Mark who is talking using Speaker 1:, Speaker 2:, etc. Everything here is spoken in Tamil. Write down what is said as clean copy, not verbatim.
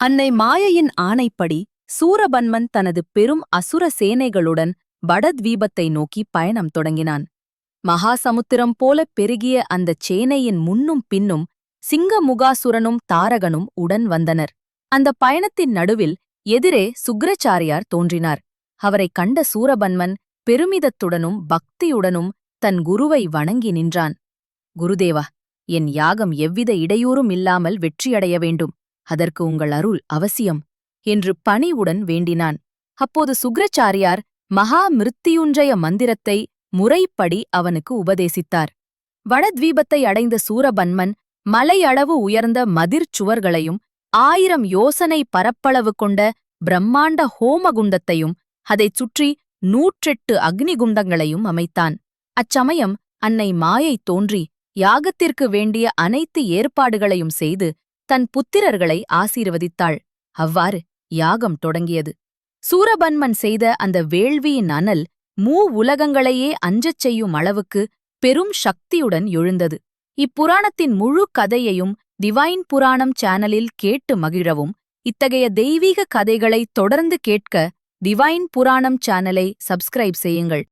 Speaker 1: அன்னை மாயையின் ஆணைப்படி சூரபன்மன் தனது பெரும் அசுர சேனைகளுடன் வடத்வீபத்தை நோக்கி பயணம் தொடங்கினான். மகாசமுத்திரம் போல பெருகிய அந்தச் சேனையின் முன்னும் பின்னும் சிங்கமுகாசுரனும் தாரகனும் உடன் வந்தனர். அந்த பயணத்தின் நடுவில் எதிரே சுக்ரச்சாரியார் தோன்றினார். அவரைக் கண்ட சூரபன்மன் பெருமிதத்துடனும் பக்தியுடனும் தன் குருவை வணங்கி நின்றான். குருதேவா, என் யாகம் எவ்வித இடையூறும் இல்லாமல் வெற்றியடைய வேண்டும். அதற்கு உங்கள் அருள் அவசியம் என்று பணிவுடன் வேண்டினான். அப்போது சுக்ரச்சாரியார் மகா மிருத்யுஞ்சய மந்திரத்தை முறைப்படி அவனுக்கு உபதேசித்தார். வடத்வீபத்தை அடைந்த சூரபன்மன் மலையளவு உயர்ந்த மதிர் சுவர்களையும் 1000 யோசனை பரப்பளவு கொண்ட பிரம்மாண்ட ஹோமகுண்டத்தையும் அதைச் சுற்றி 108 அக்னிகுண்டங்களையும் அமைத்தான். அச்சமயம் அன்னை மாயை தோன்றி யாகத்திற்கு வேண்டிய அனைத்து ஏற்பாடுகளையும் செய்து தன் புத்திரர்களை ஆசீர்வதித்தாள். அவ்வாறு யாகம் தொடங்கியது. சூரபன்மன் செய்த அந்த வேள்வியின் அனல் உலகங்களையே அஞ்சச் செய்யும் அளவுக்கு பெரும் சக்தியுடன் எழுந்தது. இப்புராணத்தின் முழு கதையையும் டிவைன் புராணம் சேனலில் கேட்டு மகிழவும், இத்தகைய தெய்வீக கதைகளை தொடர்ந்து கேட்க டிவைன் புராணம் சேனலை சப்ஸ்கிரைப் செய்யுங்கள்.